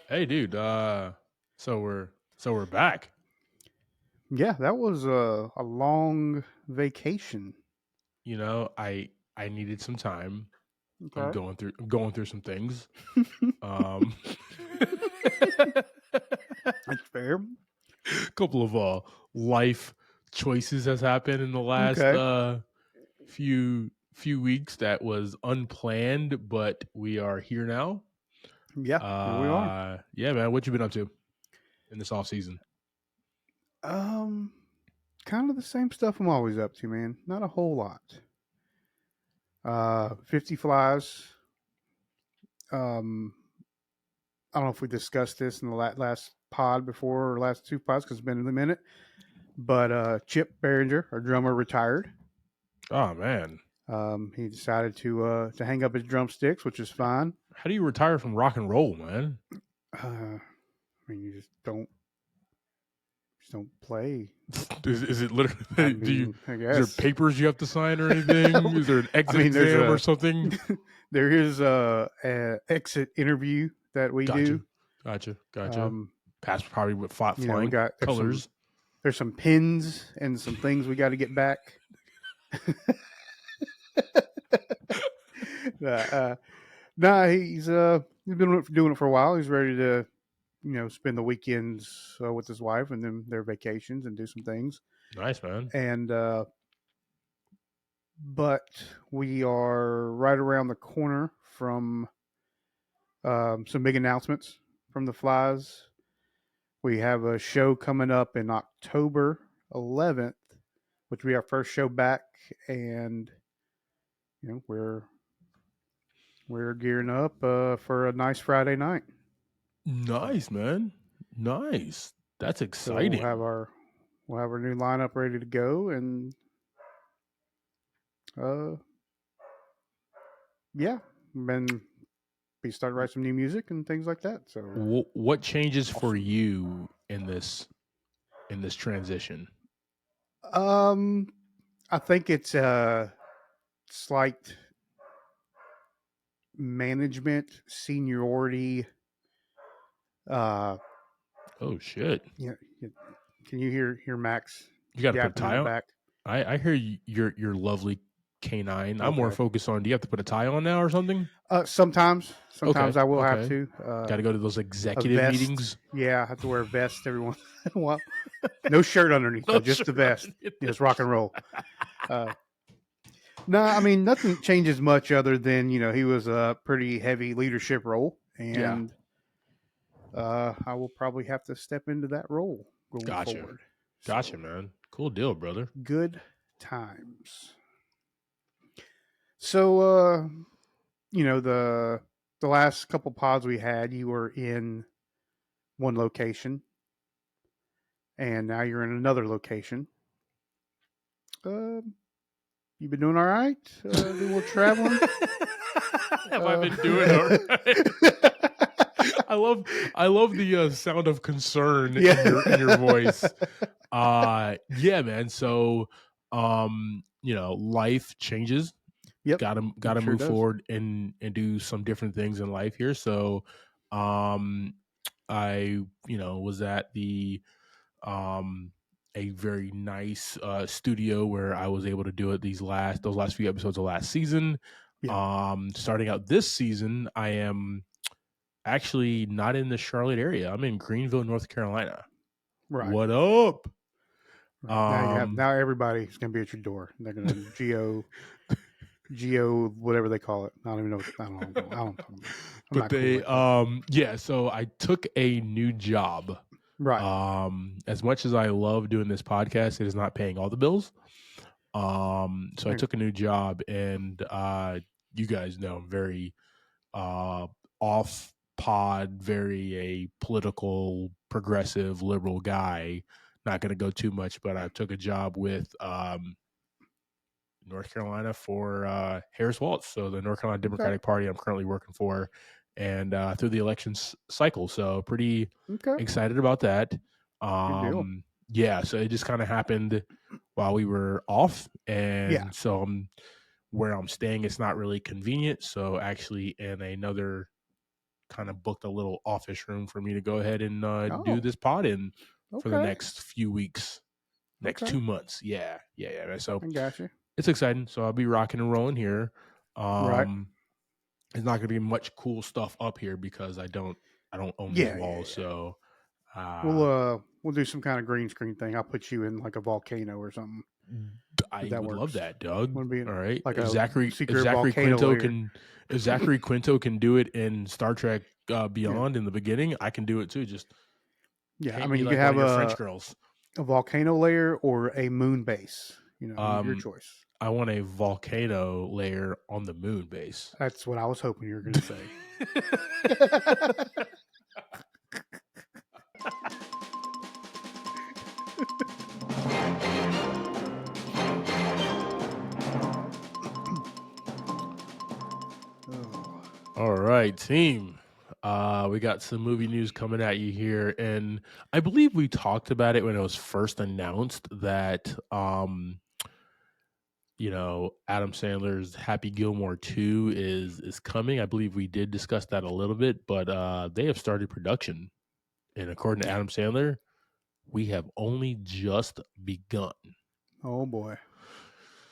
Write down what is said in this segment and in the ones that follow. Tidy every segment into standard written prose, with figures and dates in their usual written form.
Hey, dude. So we're back. Yeah, that was a long vacation. I needed some time. I'm Okay. going through some things. Um, That's fair. couple of life choices has happened in the last Okay. few weeks that was unplanned, but we are here now. Yeah, here we are. Yeah, man. What you been up to in this off season? Um, Kind of the same stuff I'm always up to, man. Not a whole lot. 50 flies. Um, I don't know if we discussed this in the last pod before or last two pods because it's been a minute. But Chip Behringer, our drummer, retired. Oh man, He decided to hang up his drumsticks, which is fine. how do you retire from rock and roll, man? I mean, you just don't play. Is it I literally? mean, I Is there guess. papers you have to sign or anything? Is there an I exit mean, exam or something? there is a exit interview that we Gotcha, do. gotcha. Um, Pass probably with we flying got colors. there's some pins and some things we got to get back. uh, nah, he's been doing it for a while. He's ready to spend the weekends with his wife and then their vacations and do some things. Nice, man. And but we are right around the corner from some big announcements from the Flies. We have a show coming up in October 11th, which will be our first show back, and we're gearing up for a nice Friday night. Nice, man. Nice. That's So exciting. we'll have our new lineup ready to go, and uh, yeah, been we started to write some new music and things like that. So What changes for awesome. you in this transition? Um, I think it's a slight management seniority. Uh, Oh shit! yeah, can you hear Max You got to put a yapping in tie the on. back? I hear your lovely canine. I'm more Okay. focused on. Do you have to put a tie on now or something? Sometimes Okay, I will have okay. to. Got to go to those A executive vest. meetings. Yeah, I have to wear a vest every once in a while. No shirt underneath though, No just the shirt vest. underneath the Just rock and roll. Uh, no, I mean nothing changes much other than he was a pretty heavy leadership role, Yeah, and I will probably have to step into that role going gotcha, forward. gotcha, So man. Cool deal, brother. good times. So the last couple pods we had, you were in one location, and now you're in another location. Uh, you been doing all right? Doing a little traveling. Have I Uh, been doing all right? I love the sound of concern in yeah. your voice. Yeah, man. So life changes. Yep. Gotta Sure move does. forward and do some different things in life here. So um I was at the um a very nice studio where I was able to do it those last few episodes of last season. Yeah. Starting out this season, I am actually not in the Charlotte area. I'm in Greenville, North Carolina. Right. What up? Right. Um, Now everybody's gonna be at your door. They're gonna geo whatever they call it. I don't even know. I don't know. I don't talk about. I'm but not cool they like that. yeah, so I took a new job. Right. As much as I love doing this podcast, it is not paying all the bills. So I Right. took a new job, and you guys know I'm very uh off pod, very a political, progressive, liberal guy. Not going to go too much, but I took a job with North Carolina for Harris Waltz, so the North Carolina Okay. Democratic Party I'm currently working for, and through the elections cycle. So pretty Okay. excited about that. Good deal. Yeah, so it just kind of happened while we were off, Yeah. and so where I'm staying, it's not really convenient. So actually, in another kind of booked a little office room for me to go ahead and do Oh, this pod in for the okay, next few weeks, next okay. 2 months. Yeah, yeah, yeah. Man. So I got you. it's exciting. So I'll be rocking and rolling here. Right. There's not going to be much cool stuff up here because I don't own these Yeah, yeah, walls. yeah. So We'll uh, we'll do some kind of green screen thing. I'll put you in like a volcano or something. If I that would love works. that, Doug. Want to be All right, like if a secret Zachary volcano Quinto layer. can if Zachary Quinto can do it in Star Trek Yeah, Beyond in the beginning, I can do it too. Just yeah. I paint mean, me you could like one have of your French girls. a volcano layer or a moon base. Your Um, choice. I want a volcano layer on the moon base. That's what I was hoping you were going to say. Oh, All right, team. We got some movie news coming at you here, and I believe we talked about it when it was first announced that Adam Sandler's Happy Gilmore 2 is coming. I believe we did discuss that a little bit, but they have started production. And according to yeah. Adam Sandler, we have only just begun. Oh boy.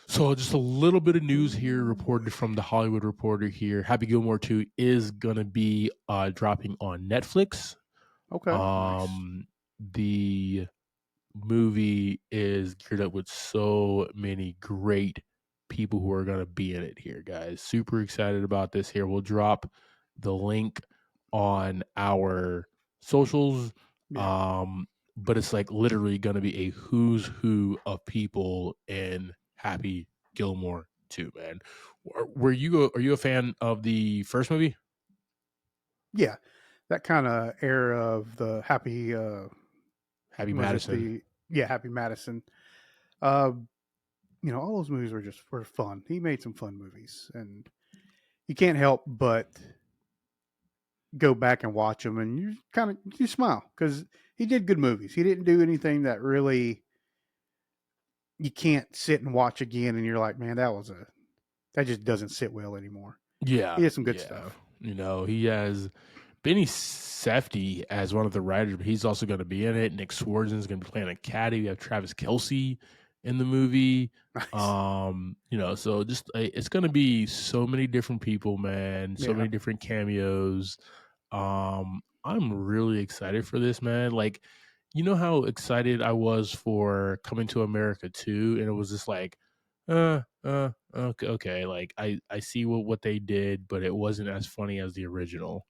So just a little bit of news here Oh boy. reported from the Hollywood Reporter here. Happy Gilmore 2 is gonna be dropping on Netflix. Okay. Nice. The movie is geared up with so many great people who are going to be in it here, guys. Super excited about this here. We'll drop the link on our socials. Yeah. Um, but it's like literally going to be a who's who of people in Happy Gilmore 2, man. Are you a fan of the first movie? Yeah. That kind of era of the happy. Happy Was it Madison. the Happy Madison? Uh, all those movies were fun. He made some fun movies, and you can't help but go back and watch them, and you smile because he did good movies. He didn't do anything that really you can't sit and watch again, and you're like, man, that just doesn't sit well anymore. He Yeah, did some good yeah. stuff. He has Benny Safdie as one of the writers, but he's also going to be in it. Nick Swartzen is going to be playing a caddy. We have Travis Kelsey in the movie. Nice. So just it's going to be so many different people, man. So Yeah. many different cameos. I'm really excited for this, man. Like, you know how excited I was for Coming to America 2, and it was just like, okay, okay. Like I see what they did, but it wasn't as funny as the original.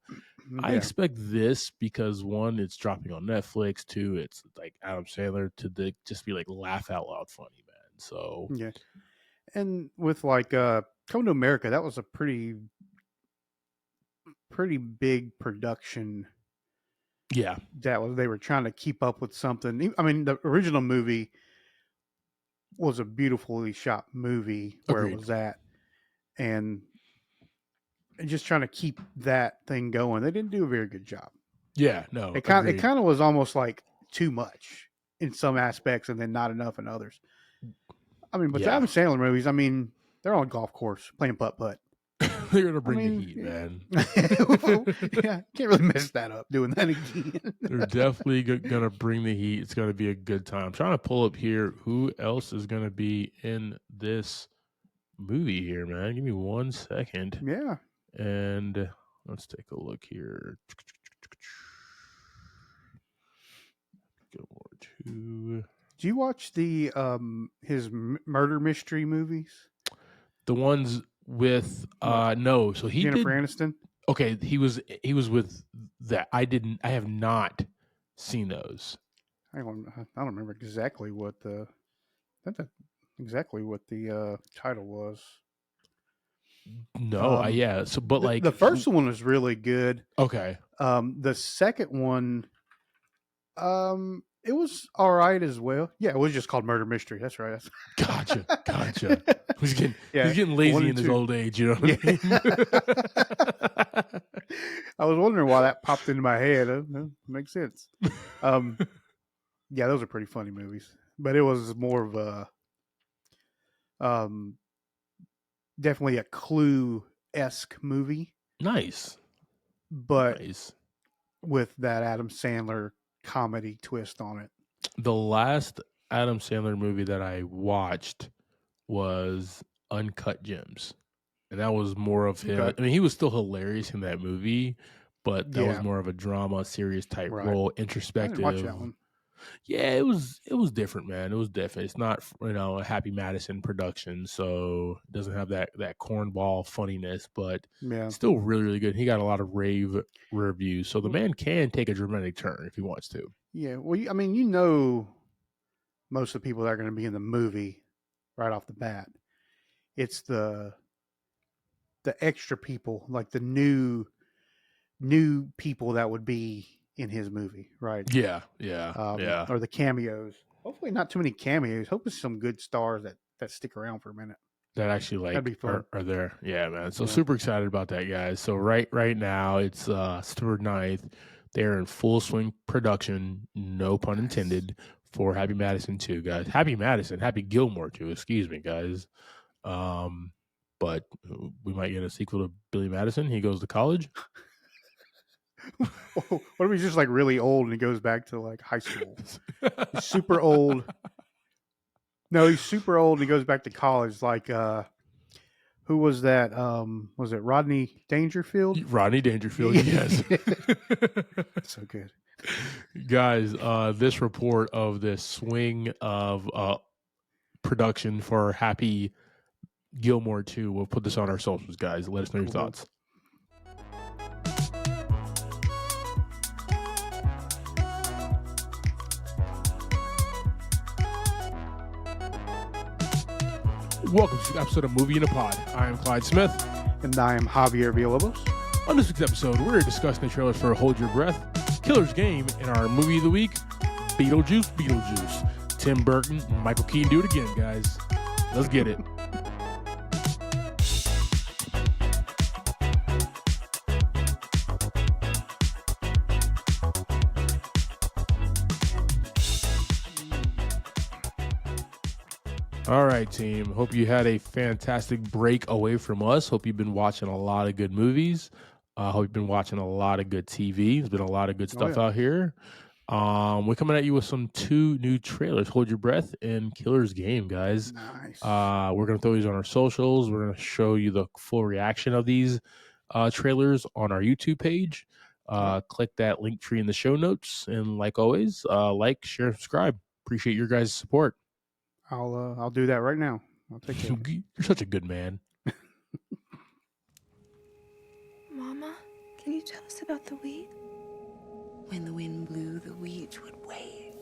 I Yeah. expect this because one, it's dropping on Netflix. Two, it's like Adam Sandler just be like laugh out loud funny, man. So Yeah. And with like Coming to America, that was a pretty big production yeah, that was they were trying to keep up with something. I mean, the original movie was a beautifully shot movie where it agreed. was at, and just trying to keep that thing going. They didn't do a very good job. Yeah, no, It agreed. kind of was almost like too much in some aspects, and then not enough in others. I mean, but the Yeah, Adam Sandler movies, I mean, they're on a golf course playing putt putt. they're gonna I bring the mean, heat, man. yeah, can't really mess that up doing that again. They're definitely gonna bring the heat. It's gonna be a good time. I'm trying to pull up here who else is gonna be in this movie here, man. Give me 1 second, Yeah. and let's take a look here. Gilmore 2. Do you watch the his murder mystery movies? The ones with Like no, so he Jennifer did Aniston? okay, he was with that. I have not seen those. I don't remember exactly what the exactly what the title was. No, Um, yeah. So but the like first one was really good. okay. The second one, it was all right as well. Yeah, it was just called Murder Mystery. That's right. Gotcha. Gotcha. He's Yeah, getting one lazy and in his two. old age, you know Yeah. what I I was wondering why that popped into my head. Makes sense. Um, yeah, those are pretty funny movies, but it was more of a um, definitely a Clue esque movie. Nice. but Nice. with that Adam Sandler comedy twist on it. The last Adam Sandler movie that I watched was Uncut Gems. And that was more of him. Okay. I mean, he was still hilarious in that movie, but that was Yeah. more of a drama, serious type Right. role, I didn't watch introspective. that one. Yeah, it was different, man. It was different. It's not a Happy Madison production, so it doesn't have that cornball funniness, but Yeah. still really really good. He got a lot of rave reviews, so the man can take a dramatic turn if he wants to. Yeah. Well, I mean, most of the people that are going to be in the movie right off the bat. It's the extra people, like the new people that would be in his movie, right? Yeah, yeah, yeah. Or the cameos. Hopefully, not too many cameos. Hope it's some good stars that stick around for a minute. That actually That'd be fun. are there. Yeah, man. So Yeah. super excited about that, guys. So right now it's September 9th. They're in full swing production, no pun Nice. intended, for Happy Madison 2, guys. Happy Madison, Happy Gilmore 2, excuse me, guys. But we might get a sequel to Billy Madison. He goes to college. What if he's just like really old and he goes back to like high school? He's super old. No, he's super old and he goes back to college. Like who was that? Was it Rodney Dangerfield? Rodney Dangerfield, yes. So good. Guys, this report of this swing of production for Happy Gilmore 2, we'll put this on our socials, guys. Let us know your thoughts. Welcome to the episode of Movie in a Pod. I am Clyde Smith. And I am Javier Villalobos. On this week's episode, we're discussing the trailers for Hold Your Breath, Killer's Game, and our movie of the week, Beetlejuice Beetlejuice. Tim Burton and Michael Keaton do it again, guys. Let's get it. All right, team. Hope you had a fantastic break away from us. Hope you've been watching a lot of good movies. Hope you've been watching a lot of good TV. There's been a lot of good stuff out here. We're coming at you with two new trailers, Hold Your Breath and Killer's Game, guys. Nice. We're going to throw these on our socials. We're going to show you the full reaction of these trailers on our YouTube page. Click that link tree in the show notes. And like always, like, share, subscribe. Appreciate your guys' support. I'll do that right now. I'll take care of it. You're such a good man. Mama, can you tell us about the wheat? When the wind blew, the wheat would wave.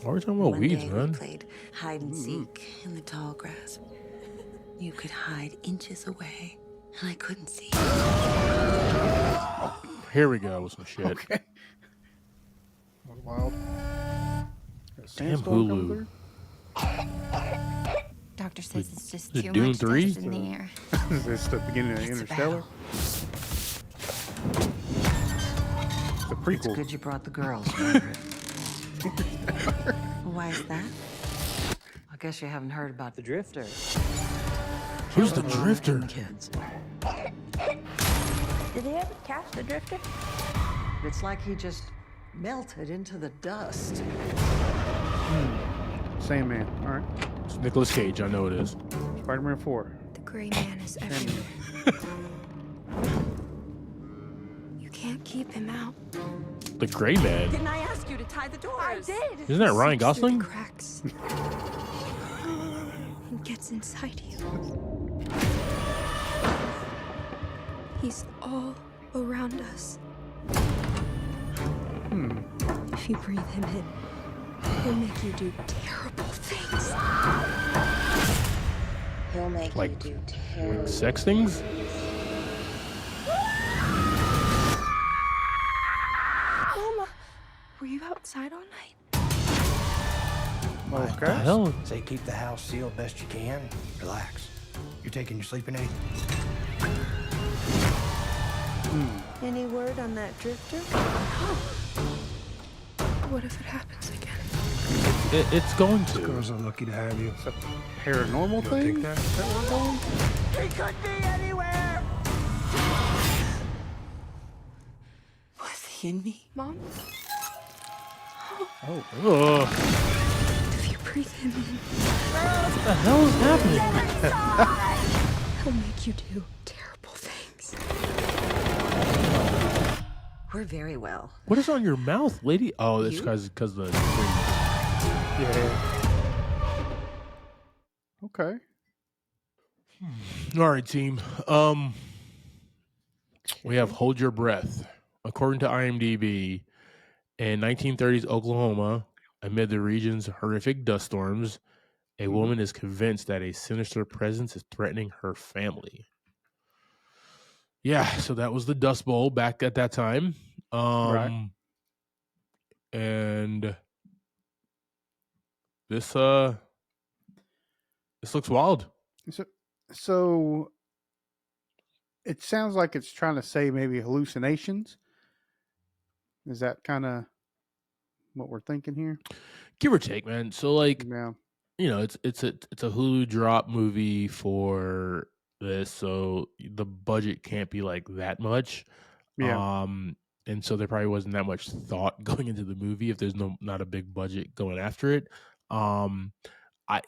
Why are we talking about One weeds, day man? we played hide and seek in the tall grass. You could hide inches away, and I couldn't see you. Here we go with some shit. Okay. Wild. Damn Hulu. Doctor says it's just the too Dune much 3? dust in the air. Is this the beginning of It's a Interstellar? The It's prequel. good you brought the girls, Margaret. Why is that? I guess you haven't heard about the Drifter. Who's the Drifter? Kids. Did they ever catch the drifter? It's like he just melted into the dust. Same man. All right. It's Nicolas Cage. I know it is. Spider-Man 4. The gray man is everywhere. You can't keep him out. The Gray Man. Didn't I ask you to tie the doors? I did. Isn't that Ryan Slips through Gosling? the cracks. And gets inside you. He's all around us. If you breathe him in, he'll make you do terrible things. He'll make Like- you do terrible. Sex things? Mama, were you outside all night? Okay. Hell, Say keep the house sealed best you can. Relax. You're taking your sleeping aid? Any word on that drifter? What if it happens again? it's going to. Girls are lucky to have you. It's a paranormal You thing? think that? Is that where we're going? He could be anywhere! in me? Mom, Ugh. if you breathe him in, What the hell is happening? he'll make you do terrible things. We're very well. What is on your mouth, lady? Oh, it's You? because the. Yeah. Okay. All right, team. We have Hold Your Breath. According to IMDb, in 1930s Oklahoma, amid the region's horrific dust storms, a woman is convinced that a sinister presence is threatening her family. Yeah, so that was the Dust Bowl back at that time. Right. And this looks wild. So it sounds like it's trying to say maybe hallucinations. Is that kind of what we're thinking here? Give or take, man. So like, Yeah. it's a Hulu drop movie for this, so the budget can't be like that much. Yeah. And so there probably wasn't that much thought going into the movie if there's not a big budget going after it.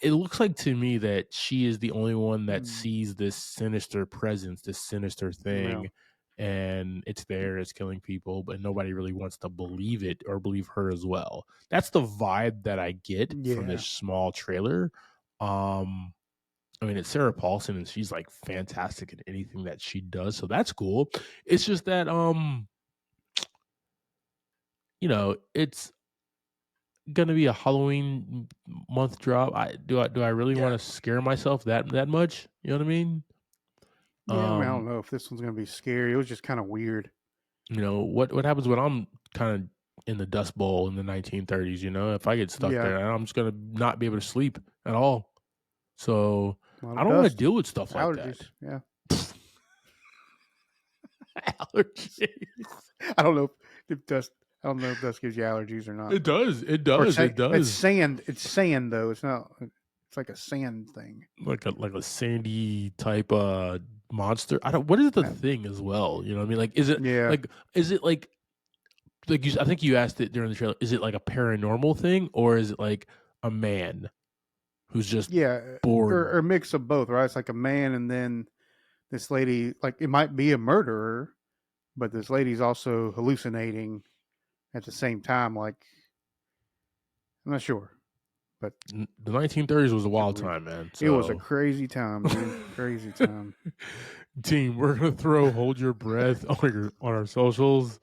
It looks like to me that she is the only one that sees this sinister presence, this sinister Yeah. thing, and it's there, it's killing people, but nobody really wants to believe it or believe her as well. That's the vibe that I get from Yeah. this small trailer. I mean, it's Sarah Paulson, and she's like fantastic in anything that she does, so that's cool. It's just that it's gonna be a Halloween month drop. Do I really want to scare myself that much? You know what I mean? Yeah. I mean, I don't know if this one's going to be scary. It was just kind of weird. What happens when I'm kind of in the Dust Bowl in the 1930s? If I get stuck Yeah. there, I'm just gonna not be able to sleep at all. So A lot I of don't want to dust, deal with stuff like allergies. Yeah. that. Allergies. I don't know if dust. I don't know if dust gives you allergies or not. It does. It Or does. It does. It's sand. It's sand though. It's not. It's like a sand thing. Like a sandy type monster. What is the thing as well? You know what I mean? Like, is it like I think you asked it during the trailer, is it like a paranormal thing, or is it like a man who's just bored? Or a mix of both, right? It's like a man, and then this lady, like it might be a murderer, but this lady's also hallucinating at the same time. Like, I'm not sure, but the 1930s was a wild time, man. So. It was a crazy time, dude. Crazy time. Team, we're gonna throw Hold Your Breath on our socials.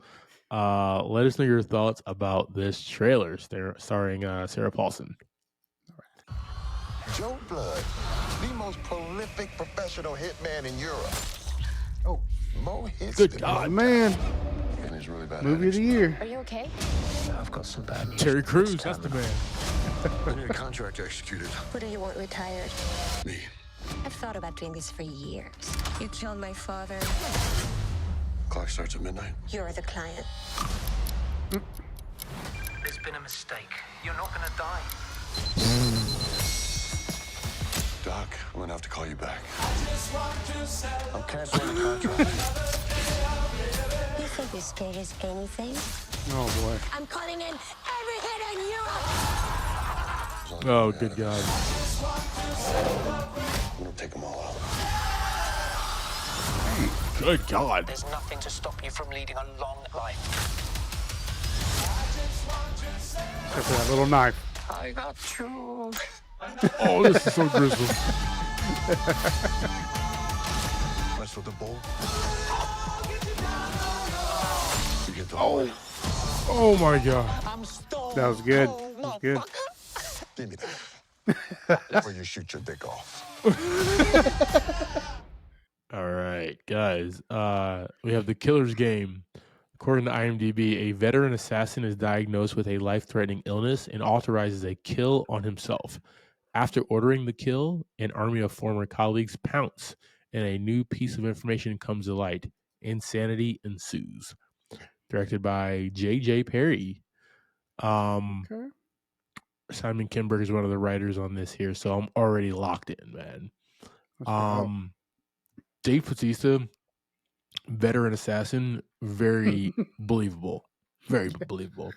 Let us know your thoughts about this trailer starring Sarah Paulson. Joe Blood, the most prolific professional hitman in Europe. Oh, more hits. Good God, man! And he's really bad. Movie of the year. Are you okay? I've got some bad news. Terry Crews, that's the man. I need a contract executed. Who do you want retired? Me. I've thought about doing this for years. You killed my father. Clock starts at midnight. You're the client. There's been a mistake. You're not gonna die. Doc, I'm gonna have to call you back. I'm canceling the contract. You think you're straight as anything? Oh boy! I'm calling in every hit in Europe. Oh, good God! I'm gonna take them all out. Good God! There's nothing to stop you from leading a long life. Except for that little knife. I got you. Oh, this is so gruesome. Mess with the bull. You get the Oh my God! I'm stoned. That was good. That was good. Give me that. Before you shoot your dick off. All right, guys. We have The Killer's Game. According to IMDb, a veteran assassin is diagnosed with a life-threatening illness and authorizes a kill on himself. After ordering the kill, an army of former colleagues pounce, and a new piece of information comes to light. Insanity ensues. Directed by J.J. Perry. Okay. Simon Kinberg is one of the writers on this here, so I'm already locked in, man. Dave Bautista, veteran assassin, very believable. Very believable.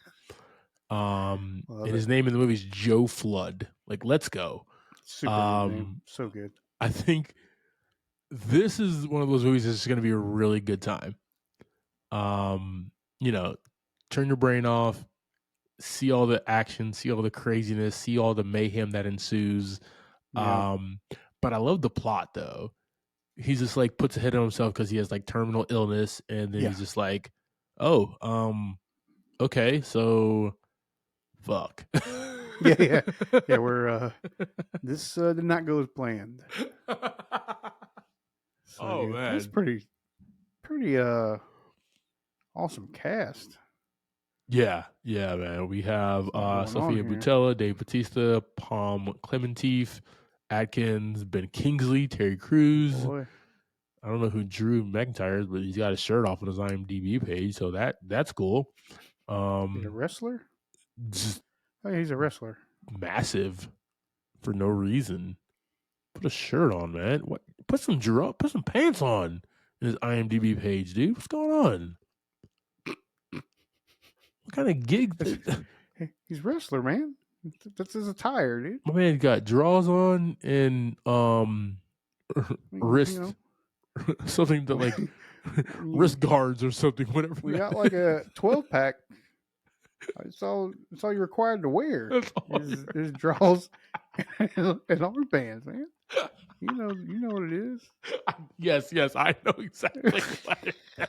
Love And it. his name in the movie is Joe Flood. Like, let's go. Super good name. Um, So good. I think this is one of those movies that's going to be a really good time. You know, turn your brain off, see all the action, see all the craziness, see all the mayhem that ensues. Yeah. But I love the plot though. He's just like puts a hit on himself because he has like terminal illness, and then Yeah. he's just like, oh, okay, so fuck. Yeah. Yeah. We're this did not go as planned. So Oh yeah, that's man. pretty awesome cast. Yeah, man. We have A lot going on Sophia here. Boutella, Dave Bautista, Palm Clementif, Atkins, Ben Kingsley, Terry Crews. Boy. I don't know who Drew McIntyre is, but he's got his shirt off on his IMDb page, so that's cool. He's a wrestler? Just Oh, yeah, he's a wrestler. massive for no reason. Put a shirt on, man. What? Put some pants on in his IMDb page, dude. What's going on? What kind of gig? Hey, he's a wrestler, man. That's his attire, dude. My man got drawers on and wrist You something that like know, wrist guards or something. Whatever. we got like a 12-pack. It's all you're required to wear. That's all His draws and armbands, man. You know what it is. Yes, I know exactly what it is.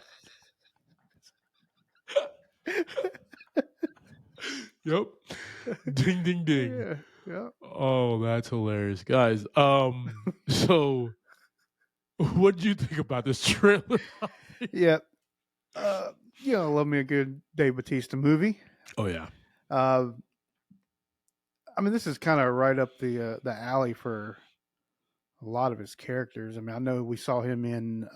Yep. Ding ding ding. Yeah, yeah. Oh, that's hilarious. Guys, so what did you think about this trailer? Yeah. Love me a good Dave Bautista movie. Oh yeah. I mean, this is kind of right up the alley for a lot of his characters. I mean, I know we saw him in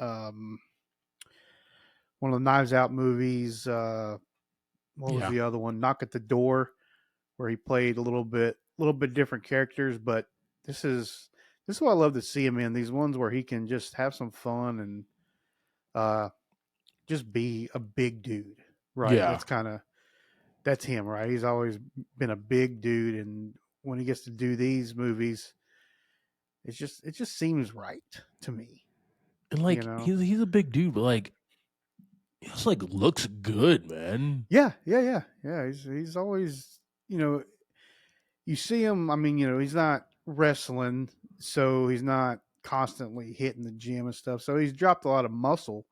one of the Knives Out movies. What was the other one? Knock at the Door, where he played a little bit different characters. But this is what I love to see him in. These ones where he can just have some fun and just be a big dude, right? Yeah. That's him, right? He's always been a big dude, and when he gets to do these movies, it just seems right to me. And like he's a big dude, but like he just like looks good, man. Yeah. He's always, you see him. I mean, he's not wrestling, so he's not constantly hitting the gym and stuff. So he's dropped a lot of muscle,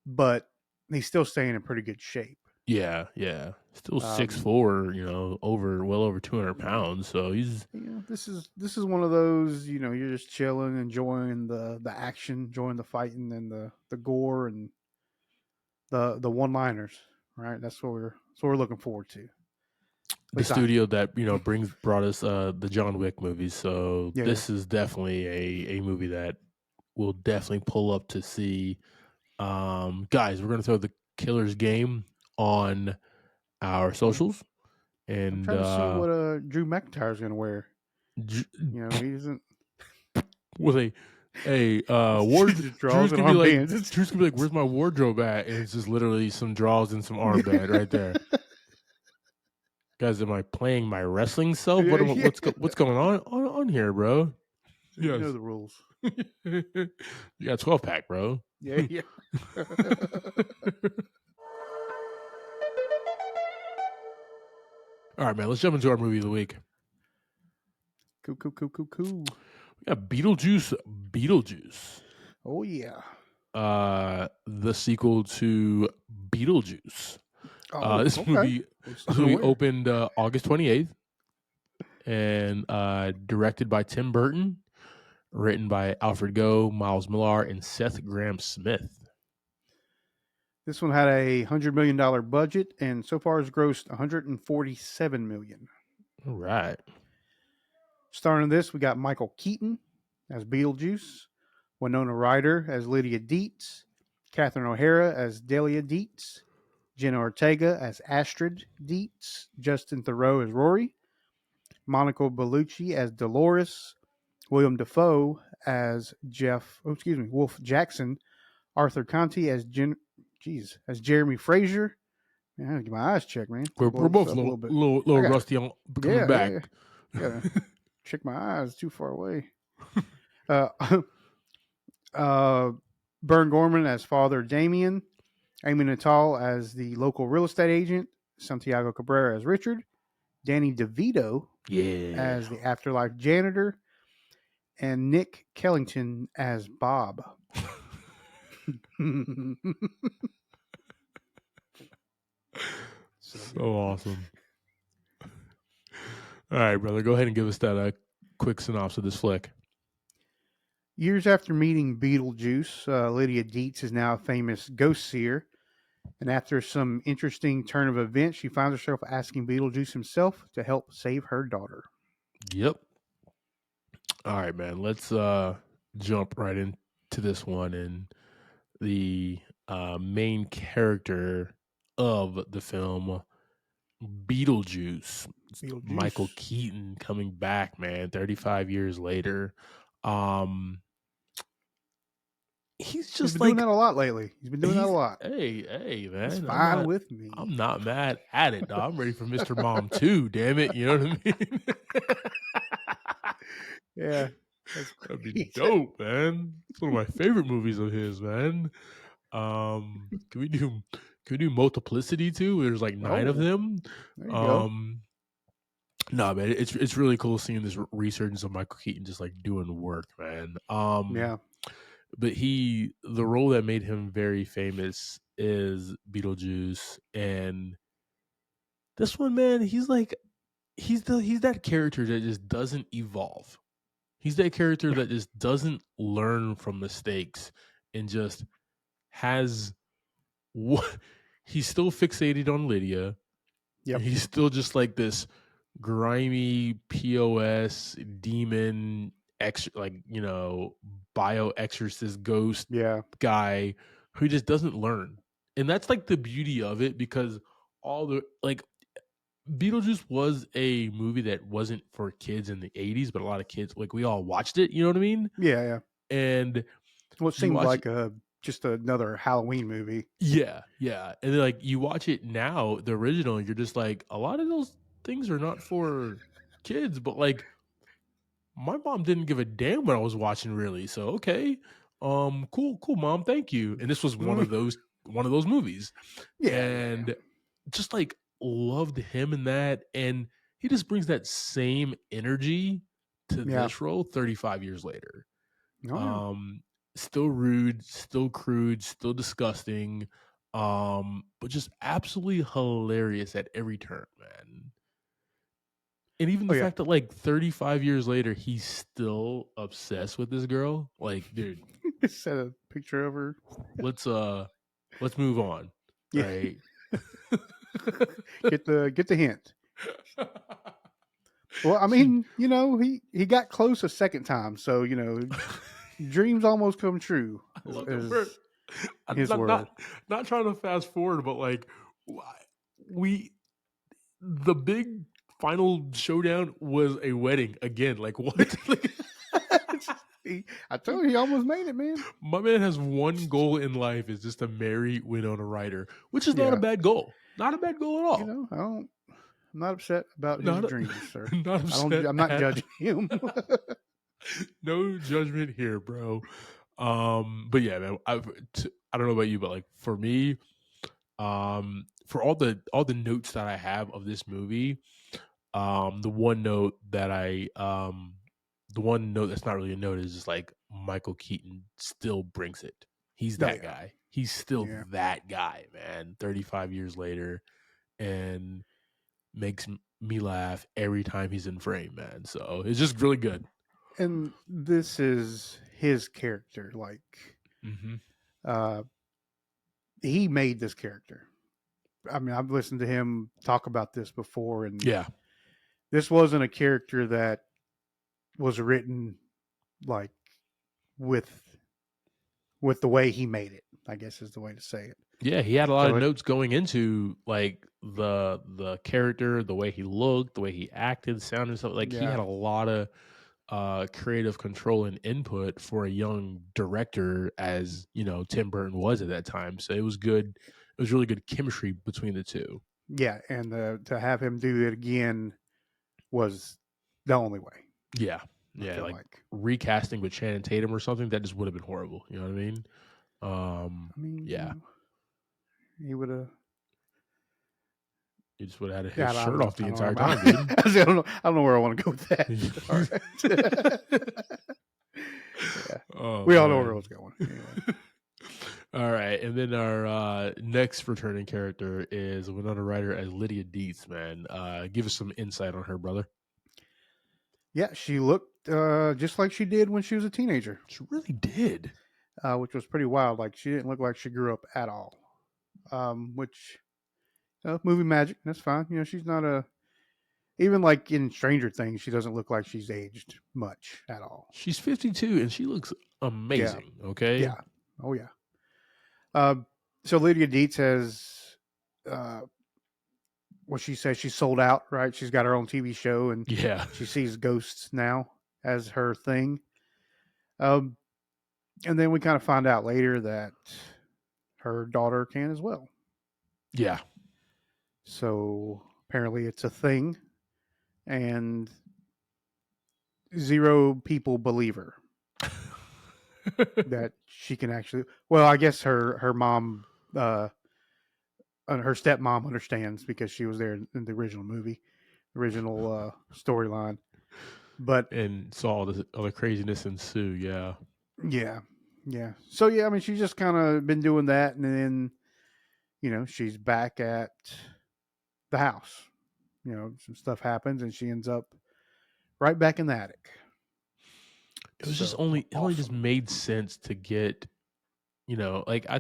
but he's still staying in pretty good shape. Yeah. Still 6'4", well over 200 pounds. So he's this is one of those, you're just chilling, enjoying the action, enjoying the fighting and the gore and the one-liners, right? That's what we're looking forward to. The studio that brought us the John Wick movies. So this is definitely a movie that we'll definitely pull up to see. Guys, we're gonna throw the Killer's Game on our socials, and I'm trying to see what Drew McIntyre's gonna wear. He isn't with a wardrobe. Drew's gonna be like, "Where's my wardrobe at?" And it's just literally some draws and some armband right there. Guys, am I playing my wrestling self? What's going on here, bro? You know the rules. You got 12-pack, bro. Yeah. All right, man. Let's jump into our movie of the week. Cool. We got Beetlejuice. Oh yeah. The sequel to Beetlejuice. This movie opened August 28th and directed by Tim Burton, written by Alfred Goh, Miles Millar, and Seth Grahame-Smith. This one had a $100 million budget and so far has grossed $147 million. All right. Starring in this, we got Michael Keaton as Beetlejuice, Winona Ryder as Lydia Dietz, Catherine O'Hara as Delia Dietz, Jenna Ortega as Astrid Dietz, Justin Theroux as Rory, Monica Bellucci as Dolores, William Dafoe as Wolf Jackson, Arthur Conti as Jeremy Fraser, Yeah, get my eyes checked, man. We're Blow this both up a a little, little bit. little I got rusty on coming yeah, back. yeah. Gotta check my eyes. Too far away. Uh, Bern Gorman as Father Damien, Amy Natal as the local real estate agent, Santiago Cabrera as Richard, Danny DeVito Yeah. as the afterlife janitor, and Nick Kellington as Bob. So awesome. All right, brother. Go ahead and give us that quick synopsis of this flick. Years after meeting Beetlejuice, Lydia Dietz is now a famous ghost seer. And after some interesting turn of events, she finds herself asking Beetlejuice himself to help save her daughter. Yep. All right, man. Let's jump right into this one. And the main character of the film, Beetlejuice. It's Michael Beetlejuice. Keaton coming back, man, 35 years later. He's He's just been doing like that a lot lately. He's been doing that a lot. hey, It's man. fine with me. I'm not mad at it, dog. I'm ready for Mr. Mom too, damn it. You know what I mean? Yeah. That's That'd be great. dope, man. It's one of my favorite movies of his, man. Can we do Multiplicity too? There's like 9 of Oh, them. there you go. No, man, it's really cool seeing this resurgence of Michael Keaton just like doing work, man. Yeah. But the role that made him very famous is Beetlejuice, and this one, man, he's that character that just doesn't evolve. He's that character that just doesn't learn from mistakes and just has what he's still fixated on Lydia. Yep. He's still just like this grimy POS demon bio exorcist ghost Yeah. guy who just doesn't learn. And that's like the beauty of it, because all the like Beetlejuice was a movie that wasn't for kids in the 80s, but a lot of kids, like, we all watched it, you know what I mean? Yeah. Yeah. And Well, it you seemed watch like just another Halloween movie. yeah. And then like you watch it now, the original, and you're just like, a lot of those things are not for kids, but like my mom didn't give a damn when I was watching, really. So okay. Cool, mom, thank you. And this was one of those movies. Yeah. And just like loved him in that, and he just brings that same energy to Yeah. this role 35 years later. Oh, yeah. Still rude, still crude, still disgusting, but just absolutely hilarious at every turn, man. And even Oh, the yeah. fact that like 35 years later he's still obsessed with this girl, like, dude, Set a picture of her. let's move on. Yeah. Right. Get the hint. Well, I mean, he got close a second time, so dreams almost come true. I love is that word. I'm his word. not trying to fast forward, but like the big final showdown was a wedding again. Like, what? Like, I told you, he almost made it, man. my man has one goal in life, is just to marry Winona Ryder, which is not a Yeah. bad goal. Not a bad goal at all. I'm not upset about his dreams, sir. Not upset. I'm not judging him. No judgment here, bro. But yeah, man, I don't know about you, but like for me, for all the notes that I have of this movie, the one note that's not really a note is just like Michael Keaton still brings it. He's that guy. He's still that guy, man. 35 years later, and makes me laugh every time he's in frame, man. So it's just really good. And this is his character. Like, he made this character. I mean, I've listened to him talk about this before, and this wasn't a character that was written like with the way he made it, I guess is the way to say it. Yeah, he had a lot of notes going into like the character, the way he looked, the way he acted, sounded, stuff. Like, he had a lot of creative control and input for a young director, as Tim Burton was at that time. So it was good. was really good chemistry between the two. Yeah, and to have him do it again was the only way. Yeah, I yeah, feel like like. recasting with Channing Tatum or something that just would have been horrible. You know what I mean? I mean, Yeah, he would have. he just would have had his Yeah, I don't shirt know. off the I don't entire know. time, dude. I don't know. I don't know where I want to go with that. All right. Yeah, Oh we all know where it man. was going. Anyway. All right, and then our next returning character is Winona Ryder as Lydia Dietz. Man, give us some insight on her, brother. Yeah, she looked just like she did when she was a teenager, She really did. which was pretty wild. Like she didn't look like she grew up at all. Which movie magic. That's fine. She's not a even like in Stranger Things. She doesn't look like she's aged much at all. She's 52 and she looks Yeah, amazing. Okay. yeah, oh yeah. So Lydia Dietz has, what she says, she's sold out. Right, she's got her own TV show, and Yeah. she sees ghosts now as her thing. And then we kind of find out later that her daughter can as well. Yeah. So apparently it's a thing, and zero people believe her that she can actually. Well, I guess her mom, her stepmom understands because she was there in the original movie, original storyline. But And saw all the craziness ensue. Yeah. yeah, yeah. So yeah, I mean, she's just kind of been doing that, and then she's back at the house. Some stuff happens, and she ends up right back in the attic. It was So it only just awesome. made sense to get, like I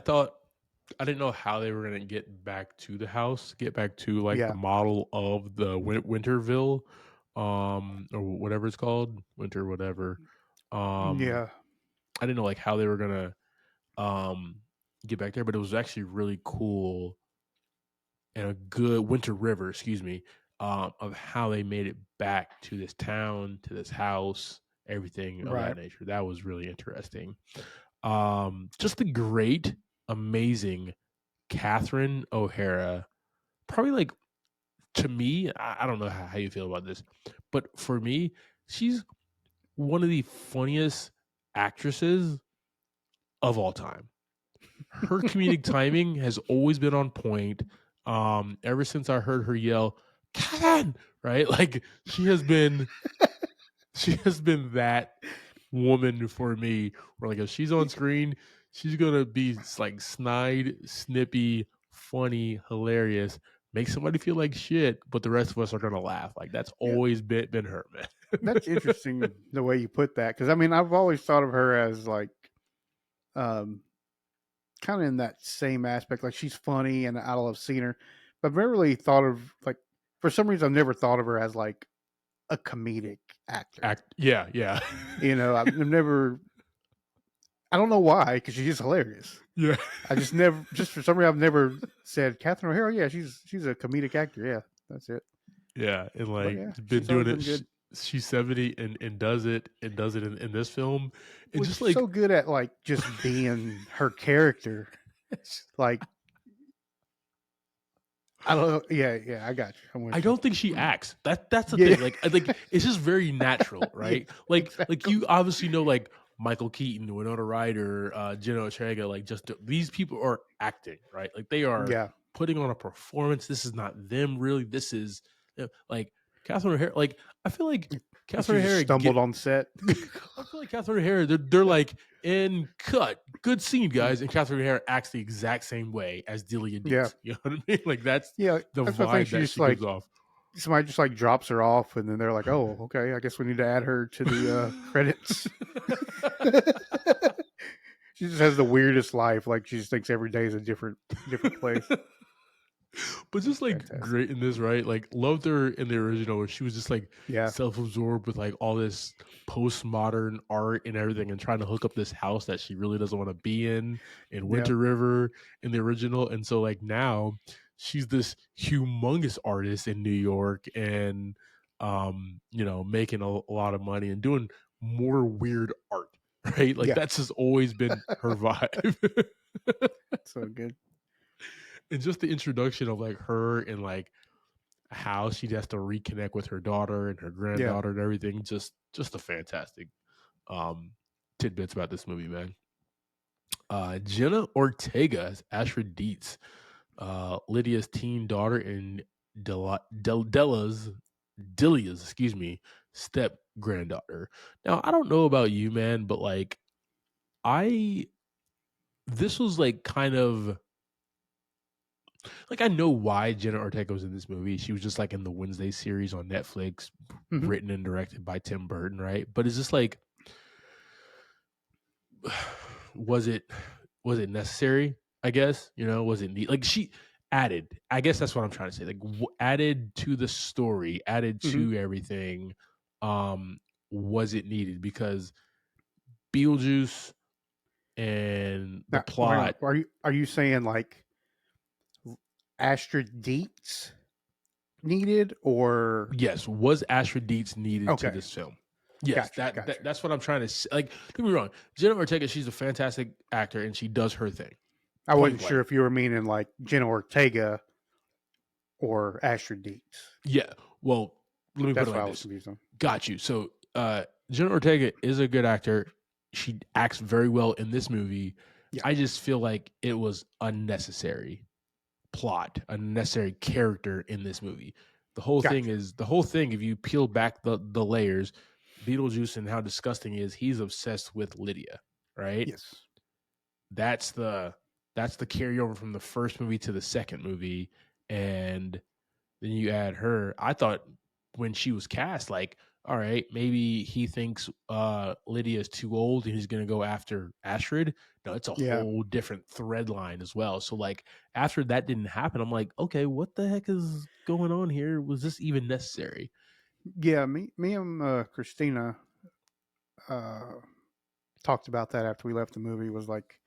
didn't know how they were going to get back to the house, get back to like the Yeah, model of the Winterville, or whatever it's called, Winter, whatever. Um, yeah, I didn't know like how they were going to, get back there, but it was actually really cool and a good Winter River, excuse me, of how they made it back to this town, to this house, everything of that right. nature. That was really interesting. Just the great, amazing Catherine O'Hara. Probably like to me, I don't know how you feel about this, but for me, she's one of the funniest actresses of all time. Her comedic timing has always been on point. Ever since I heard her yell, Kevin, right? Like she has been that woman for me where like if she's on screen, she's gonna be like snide, snippy, funny, hilarious, make somebody feel like shit, but the rest of us are gonna laugh. Like that's Yeah, always been her, man. that's interesting the way you put that, because I mean I've always thought of her as like um, kind of in that same aspect. Like she's funny, and I love seeing her, but I've never really thought of like for some reason I've never thought of her as like a comedic actor. Yeah, yeah. I've never. I don't know why, because she's just hilarious. Yeah. I just never, just for some reason, I've never said Catherine O'Hara. Yeah, she's a comedic actor. Yeah, that's it. Yeah, and But like yeah, been she's always doing it. been good. She's 70 and does it in this film. And Well, just she's like so good at like just being her character. Like I don't know. Yeah, yeah, I got you. I'm I with you. don't think she acts. That's the Yeah, thing. Like it's just very natural, yeah, right? Like exactly. you obviously know like Michael Keaton, Winona Ryder, Jenna Ortega, like these people are acting, right? Like they are Yeah, putting on a performance. This is not them really. This is like Catherine O'Hara. Like I feel like she Catherine just O'Hara stumbled on set. I feel like Catherine O'Hara, they're like in cut, good scene, guys, and Catherine O'Hara acts the exact same way as Delia Yeah, Deetz. You know what I mean? Like that's yeah. the That's what I think. vibe She that just she gives like off. somebody just like drops her off, and then they're like, "Oh, okay. I guess we need to add her to the credits." She just has the weirdest life. Like she just thinks every day is a different place. But just like Fantastic. great in this, right? Like loved her in the original where she was just like Yeah, self-absorbed with like all this postmodern art and everything and trying to hook up this house that she really doesn't want to be in yeah, Winter River in the original. And so like now she's this humongous artist in New York and making a lot of money and doing more weird art, right? Like yeah. that's just always been her vibe. So good. And just the introduction of like her and like how she has to reconnect with her daughter and her Yeah. granddaughter and everything. Just a fantastic um tidbits about this movie, man. Jenna Ortega as Ashford Dietz, Lydia's teen daughter and Delia's, excuse me, step granddaughter. Now, I don't know about you, man, but like I this was like kind of like I know why Jenna Ortega was in this movie. She was just like in the Wednesday series on Netflix, Hmm. written and directed by Tim Burton, right? But it's just like was it necessary? I guess was it neat? Like she added. I guess that's what I'm trying to say. Like added to the story, added Hmm. to everything. Was it needed? Because Beetlejuice and the Now, well, hang on. plot. Are you saying like Astrid Dietz needed or Yes, was Ashford Dietz needed to okay? this film? Yes, Gotcha. Gotcha. that's what I'm trying to say. Like, don't get me wrong, Jenna Ortega, she's a fantastic actor and she does her thing. I Point wasn't sure blank. if you were meaning like Jenna Ortega or Astrid Dietz. Yeah. Well, let me put it That's what like I was this. confused on. Got you. So, Jenna Ortega is a good actor. She acts very well in this movie. Yeah. I just feel like it was unnecessary plot, unnecessary character in this movie. The whole thing Gotcha. is the whole thing. If you peel back the layers, Beetlejuice and how disgusting he is, he's obsessed with Lydia, right? Yes. That's the carryover from the first movie to the second movie, and then you add her. I thought when she was cast, like, all right, maybe he thinks Lydia is too old and he's gonna go after Astrid. No, it's a Yeah. whole different thread line as well. So like after that didn't happen, I'm like, okay, what the heck is going on here? Was this even necessary? Yeah. Me and Christina uh, talked about that after we left the movie. Was like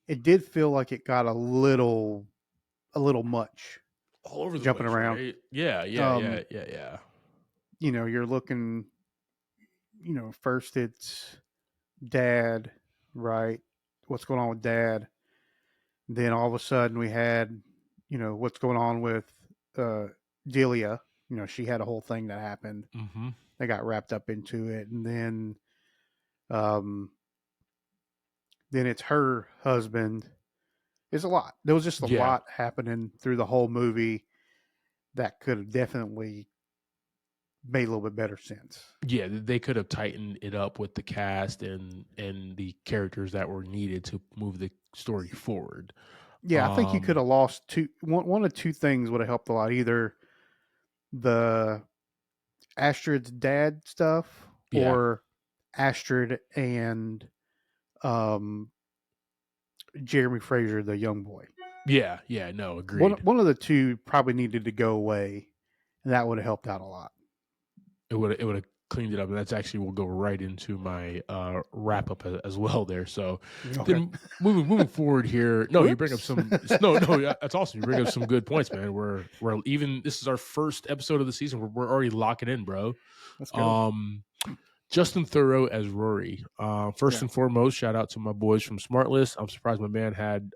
it did feel like it got a little much All over the jumping place, around. right? Yeah. Um, Yeah. you're looking. First it's dad, right? What's going on with dad? Then all of a sudden we had, what's going on with uh, Delia. She had a whole thing that happened. Mm-hmm. They got wrapped up into it, and um, then it's her husband. It's a lot. There was just a Yeah. lot happening through the whole movie that could have definitely made a little bit better sense. Yeah, they could have tightened it up with the cast and the characters that were needed to move the story forward. Yeah, I think you could have lost one of two things would have helped a lot. Either the Astrid's dad stuff Yeah. or Astrid and um, Jeremy Fraser, the young boy. Yeah, no, agreed. One of the two probably needed to go away, and that would have helped out a lot. It would have cleaned it up, and that's actually will go right into my wrap up as well there. So Okay. then moving forward here. No, you bring up Whoops. some yeah, that's awesome. You bring up some good points, man. We're even this is our first episode of the season. We're already locking in, bro. Let's go. Justin Thoreau as Rory. First Yeah. and foremost, shout out to my boys from Smartlist. I'm surprised my man had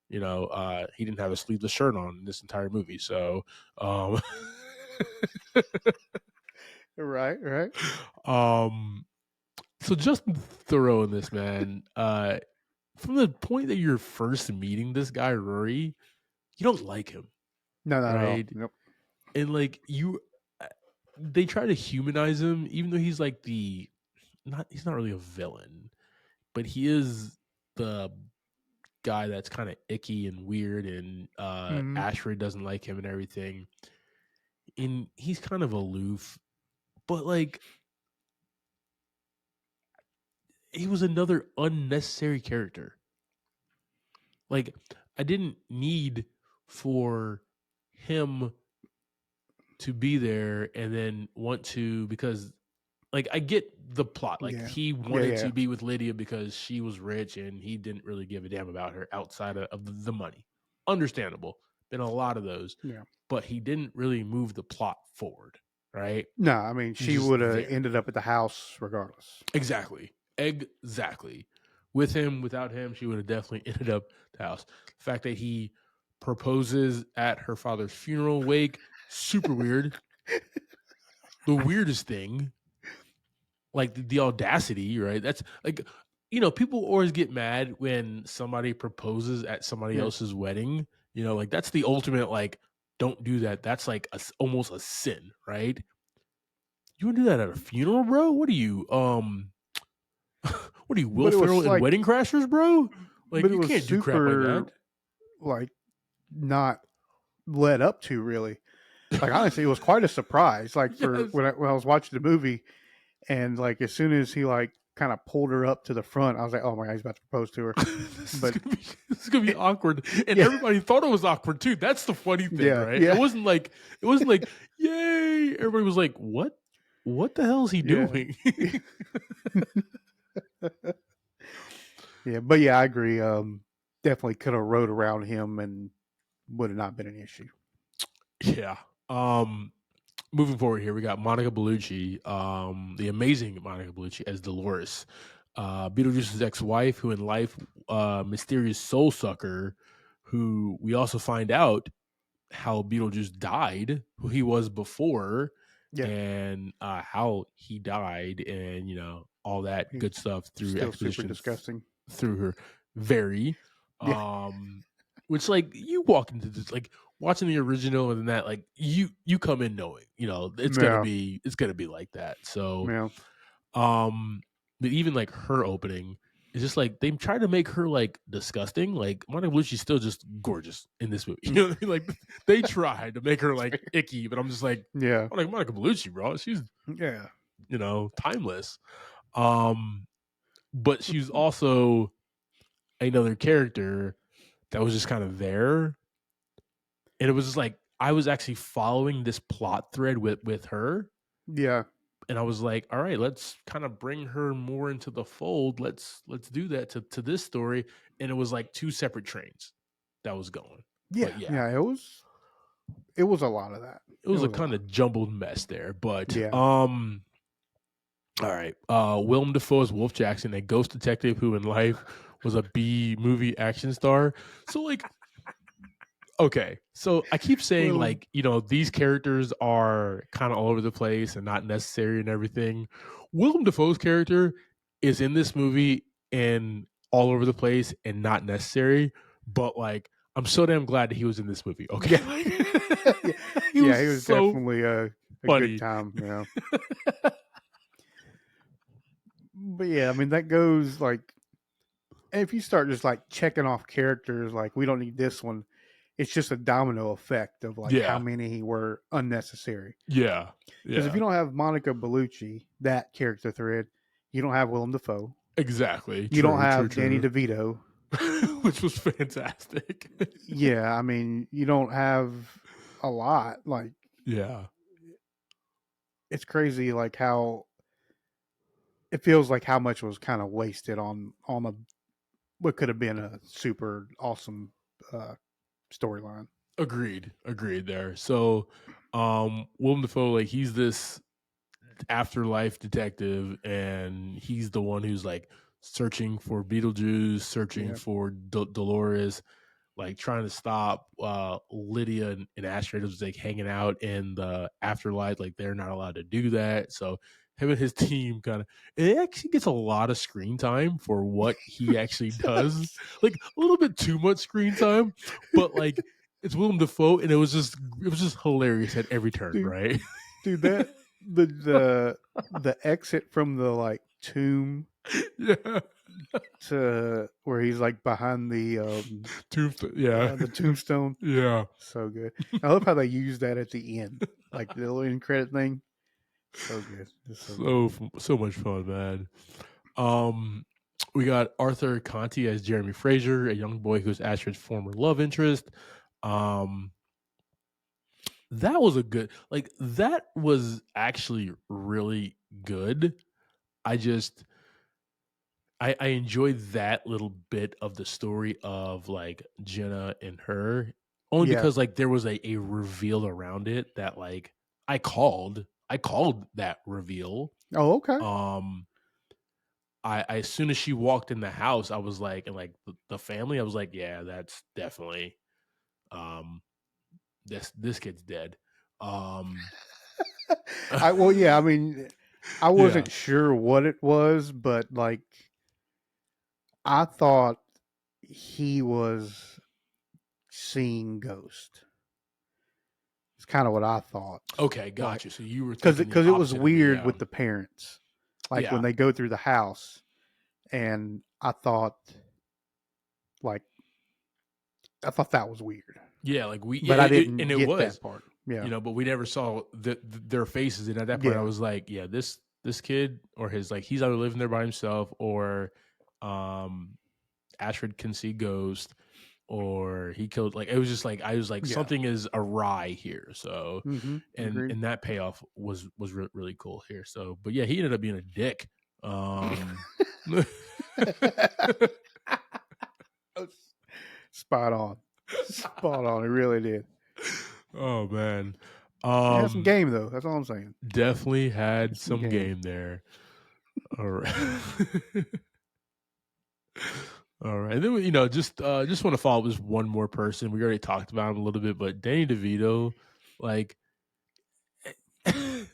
he didn't have a sleeveless shirt on in this entire movie. So Right. So Justin Thoreau in this, man, from the point that you're first meeting this guy, Rory, you don't like him, No, right? nope. And like they try to humanize him, even though he's like he's not really a villain, but he is the guy that's kind of icky and weird, and Ashford doesn't like him and everything. And he's kind of aloof, but like he was another unnecessary character. Like I didn't need for him to be there and then want to, because like I get the plot. Like Yeah. he wanted Yeah. to be with Lydia because she was rich and he didn't really give a damn about her outside of the money. Understandable. Been a lot of those. Yeah. But he didn't really move the plot forward, right? No, I mean He's she just would have there. ended up at the house regardless. Exactly. with him, without him, she would have definitely ended up the house. The fact that he proposes at her father's funeral wake, super weird. The weirdest thing, like the audacity, right? That's like, people always get mad when somebody proposes at somebody Yeah. else's wedding. Like that's the ultimate, like, don't do that. That's like almost a sin, right? You want to do that at a funeral, bro? What are you, what are you, Will But it Ferrell was in like, Wedding Crashers, bro? Like, but it you was can't do crap like super that. like not led up to really. Like honestly, it was quite a surprise. Like for Yes. when I was watching the movie, and like as soon as he like kind of pulled her up to the front, I was like, oh my god, he's about to propose to her. But This is gonna be awkward, and yeah, everybody thought it was awkward too. That's the funny thing, yeah, right? yeah, It wasn't like yay. Everybody was like, what the hell is he yeah, doing? yeah. But yeah, I agree. Definitely could have rode around him and would have not been an issue. Yeah. Moving forward here, we got Monica Bellucci, the amazing Monica Bellucci as Dolores, Beetlejuice's ex-wife, who in life, mysterious soul sucker, who we also find out how Beetlejuice died, who he was before, Yeah, and how he died, and all that he's good stuff through still super exposition disgusting. through her. Very, Yeah, which, like, you walk into this, like, watching the original, and then that, like, you come in knowing yeah, it's gonna be like that. So yeah, but even like her opening is just like they try to make her like disgusting. Like Monica Bellucci's still just gorgeous in this movie. You know what I mean? Like they tried to make her like icky, but I'm just like, yeah, I'm like, Monica Bellucci, bro. She's yeah, timeless. But she's also another character that was just kind of there. And it was just like I was actually following this plot thread with her. yeah, And I was like, all right, let's kind of bring her more into the fold. Let's do that to this story. And it was like two separate trains that was going. yeah, But yeah, yeah. It was a lot of that. it It was a was a kind lot. of jumbled mess there. But Yeah, all right. Willem Dafoe's Wolf Jackson, a ghost detective who in life was a B movie action star. So like, okay, so I keep saying, well, like, these characters are kind of all over the place and not necessary and everything. Willem Dafoe's character is in this movie and all over the place and not necessary, but like I'm so damn glad that he was in this movie. Okay, yeah, yeah, he yeah. was He was so definitely a good funny. time. Yeah, but yeah, I mean that goes like if you start just like checking off characters, like we don't need this one. It's just a domino effect of like how Yeah, many were unnecessary. yeah, Because if yeah, you don't have Monica Bellucci, that character thread, you don't have Willem Dafoe. exactly. You don't True, true, have Danny true. DeVito. Which was fantastic. Yeah, I mean, you don't have a lot. Like Yeah, it's crazy, like how it feels like how much was kind of wasted on a what could have been a super awesome storyline. agreed there. So, Willem Dafoe, like, he's this afterlife detective, and he's the one who's like searching for Beetlejuice, searching Yeah, for Dolores, like trying to stop Lydia and Astrid was like hanging out in the afterlife, like they're not allowed to do that. So him and his team kind of, it actually gets a lot of screen time for what he actually does, like a little bit too much screen time, but like it's Willem Dafoe, and it was just hilarious at every turn, dude, right? dude, that the exit from the like tomb Yeah. to where he's like behind Yeah. the tombstone. Yeah. So good. I love how they use that at the end, like the little end credit thing. So good. Just so good. So much fun, man. Um, we got Arthur Conti as Jeremy Fraser, a young boy who's Astrid's former love interest. Um, that was that was actually really good. I just I enjoyed that little bit of the story of like Jenna and her, only Yeah. because like there was a reveal around it that like I called that reveal. Oh, okay. Um I as soon as she walked in the house, I was like, and like the family, I was like, yeah, that's definitely um this kid's dead. Um Well, yeah, I mean, I yeah. wasn't sure what it was, but like I thought he was seeing ghost. It's kind of what I thought. Okay, Like gotcha. So you were because thinking the it was opposite of me, weird yeah. with the parents, like when Yeah. they go through the house, and like I thought that was weird, Yeah, like we yeah, but I and didn't it get that was, part. Yeah, but we never saw their faces, and at that point I yeah, was like, yeah, this kid or his like he's either living there by himself or um Ashford can see ghost or he killed like it was just like I was like yeah. something is awry here. So Mm-hmm. and Agreed. and that payoff was really cool here. So but yeah, he ended up being a dick. Um Spot on, spot on. It really did. oh man. It had some Um game though. That's all I'm saying. definitely had Some some game. game there. All right. All right. And then just want to follow up with one more person. We already talked about him a little bit, but Danny DeVito, like it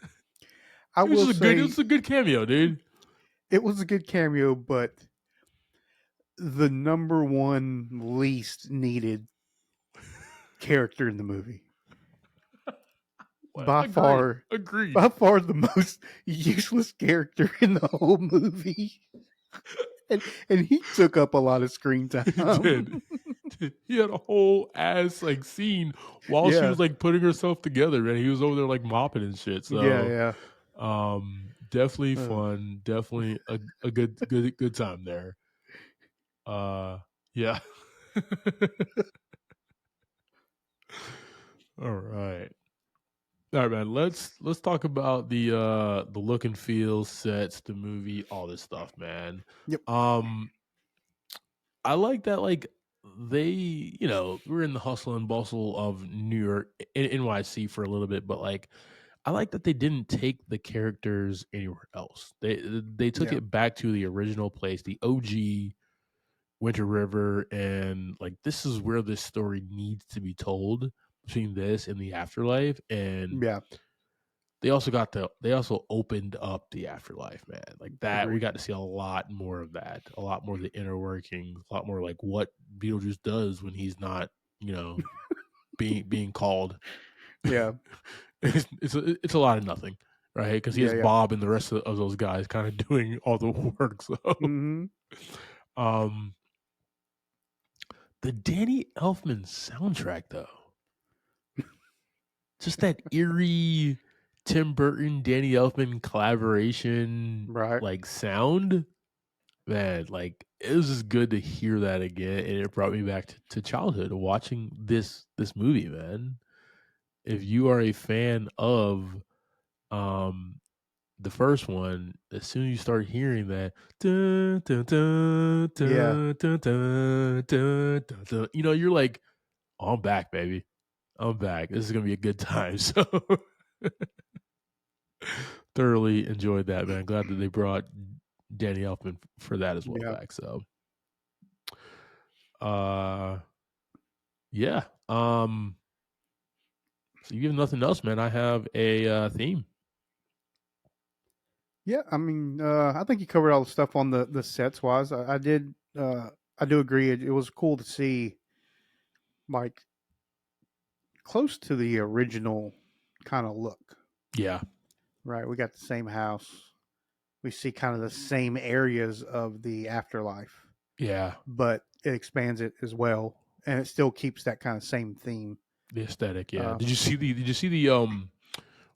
I was will just a good it say was a good cameo, dude. it was a good cameo, but the number one least needed character in the movie. What? By Agreed. far, Agreed. by far the most useless character in the whole movie. And he took up a lot of screen He did. time. He had a whole ass like scene while she Yeah. was like putting herself together, and he was over there like mopping and shit. Yeah, So yeah. definitely Uh, fun, definitely a good time there. Yeah. All right. All right, man. Let's talk about the look and feel, sets, the movie, all this stuff, man. yep. Um I like that like they, we're in the hustle and bustle of New York NYC for a little bit, but like I like that they didn't take the characters anywhere else. They took Yeah. it back to the original place, the OG Winter River, and like this is where this story needs to be told between this and the afterlife. And Yeah. they also opened up the afterlife, man. Like that, we Agreed. got to see a lot more of that, a lot more of the inner workings, a lot more like what Beetlejuice does when he's not, you know, being called. Yeah. It's a lot of nothing, right? Because he Yeah, has yeah. Bob and the rest of those guys kind of doing all the work. So, Mm-hmm. um, the Danny Elfman soundtrack, though, just that eerie Tim Burton Danny Elfman collaboration, Right. like sound, man. Like it was just good to hear that again, and it brought me back to childhood watching this movie, man. If you are a fan of um the first one, as soon as you start hearing that, dun, dun, dun, Yeah. dun, dun, dun, dun, dun, dun, you're like, oh, I'm back, baby. I'm back. This is gonna be a good time. So thoroughly enjoyed that, man. Glad that they brought Danny Elfman for that as well Yeah. back. So uh yeah. So you have nothing else, man. I have a theme. Yeah. I mean, I think you covered all the stuff on the sets wise. I did I do agree it was cool to see like close to the original kind of look. Yeah. Right. We got the same house. We see kind of the same areas of the afterlife, Yeah. but it expands it as well, and it still keeps that kind of same theme. The aesthetic, yeah. Uh, Did you see the when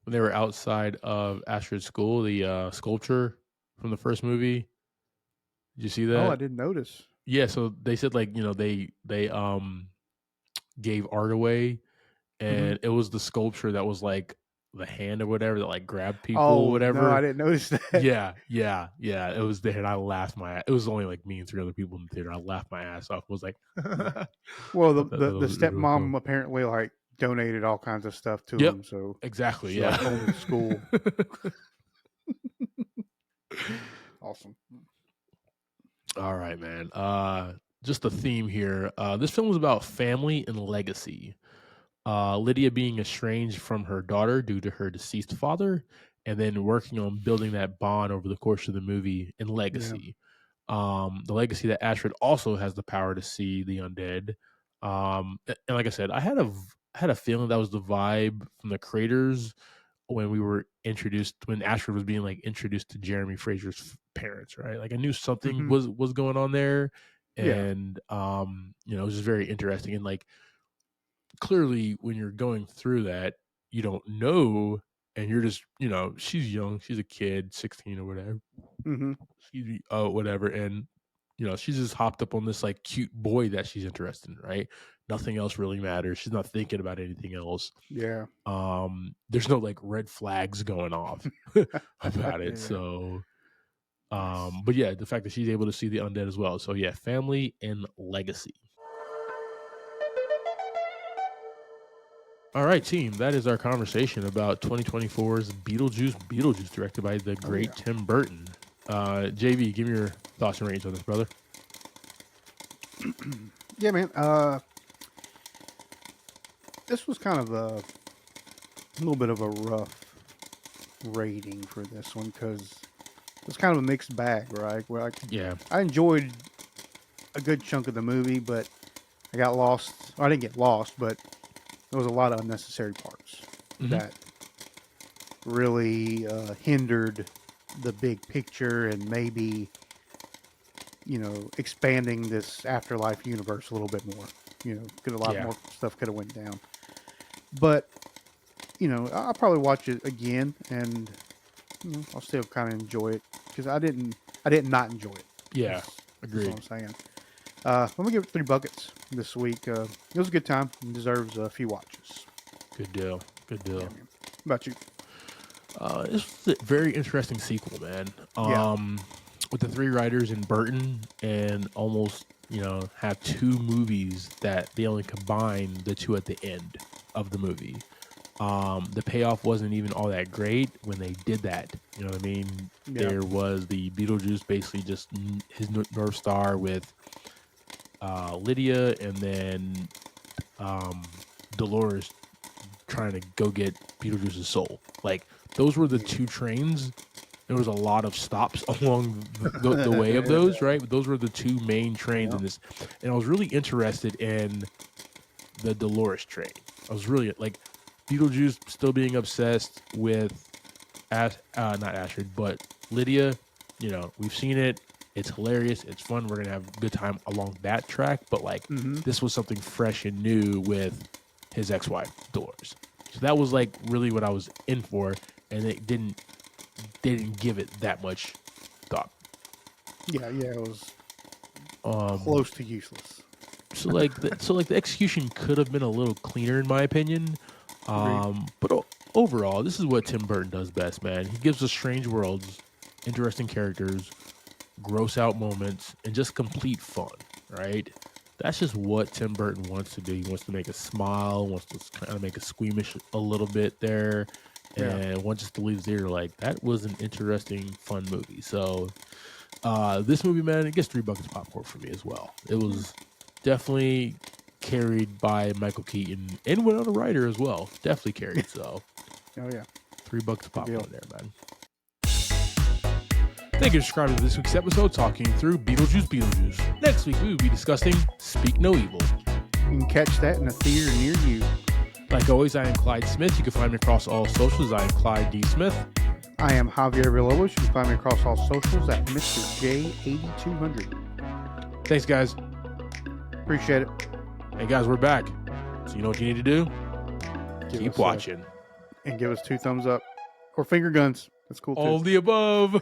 they were outside of Astrid's school, the sculpture from the first movie? Did you see oh, I that? didn't notice. Yeah, so they said like, they gave art away Hmm. and it was the sculpture that was like the hand or whatever that like grabbed people or Oh no, I whatever. didn't notice that. Yeah, yeah, yeah. It was there and I laughed it was only like me and three other people in the theater. I laughed my ass off. I was like Well, thought that the was really stepmom cool. apparently like donated all kinds of stuff to Yep, him, so exactly. she Yeah. like owned the school. Awesome. All right, man. Just the theme here. This film was about family and legacy. Lydia being estranged from her daughter due to her deceased father, and then working on building that bond over the course of the movie and Yeah. legacy. The legacy that Ashford also has the power to see the undead. And like I said, I had a feeling that was the vibe from the creators when we were introduced when Ashford was being like introduced to Jeremy Fraser's parents, right? Like I knew something Hmm. was going on there, Yeah. and it was just very interesting. And like clearly, when you're going through that, you don't know, and you're just she's young, she's a kid, 16 or whatever, Hmm. she's whatever, and she's just hopped up on this like cute boy that she's interested in, right? Nothing else really matters. She's not thinking about anything else. Yeah. There's no like red flags going off about it. Yeah. So Nice. but yeah, the fact that she's able to see the undead as well. So yeah, family and legacy. All right, team. That is our conversation about 2024's Beetlejuice, directed by the Oh yeah. great Tim Burton. JV, give me your thoughts and ratings on this, brother. Yeah, man. This was kind of a little bit of a rough rating for this one because it's kind of a mixed bag, right? Where Yeah. I enjoyed a good chunk of the movie, but I got lost. I didn't get lost, but there was a lot of unnecessary parts Mhm. that really hindered the big picture and maybe expanding this afterlife universe a little bit more. Could a lot Yeah. more stuff could have went down. But I'll probably watch it again, and I'll still kind of enjoy it because I didn't not enjoy it. Yeah. That's what Agreed. I'm saying. I'm gonna give it 3 buckets this week. It was a good time. It deserves a few watches. Good deal. Good deal. Yeah, man. How about you? This was a very interesting sequel, man. Yeah. With the three writers in Burton and almost, have two movies that they only combine the two at the end of the movie. The payoff wasn't even all that great when they did that. You know what I mean? Yeah. There was the Beetlejuice basically just his North Star with Lydia, and then Dolores trying to go get Beetlejuice's soul. Like those were the two trains. There was a lot of stops along the way of those, right? But those were the two main trains Yeah. in this, and I was really interested in the Dolores train. I was really like Beetlejuice still being obsessed with not Astrid, but Lydia. We've seen it. It's hilarious. It's fun. We're gonna have a good time along that track. But like, Mm-hmm. this was something fresh and new with his ex-wife Dolores. So that was like really what I was in for, and they didn't give it that much thought. Yeah. Yeah. It was Um, close to useless. the execution could have been a little cleaner in my opinion. Agreed. But overall, this is what Tim Burton does best, man. He gives us strange worlds, interesting characters, gross out moments, and just complete fun, right? That's just what Tim Burton wants to do. He wants to make us smile, wants to kind of make us squeamish a little bit there, Yeah. and wants us to leave there like, that was an interesting, fun movie. So, this movie, man, it gets 3 buckets of popcorn for me as well. It was definitely carried by Michael Keaton and Winona Ryder as well. Definitely carried. So, Oh yeah. 3 buckets of Good deal. popcorn there, man. Thank you for subscribing to this week's episode, talking through Beetlejuice. Next week, we will be discussing Speak No Evil. You can catch that in a theater near you. Like always, I am Clyde Smith. You can find me across all socials. I am Clyde D. Smith. I am Javier Villalobos. You can find me across all socials at Mr. J8200. Thanks, guys. Appreciate it. Hey, guys, we're back. So you know what you need to do? Give Keep us, watching. And give us 2 thumbs up or finger guns. That's cool too. All the above.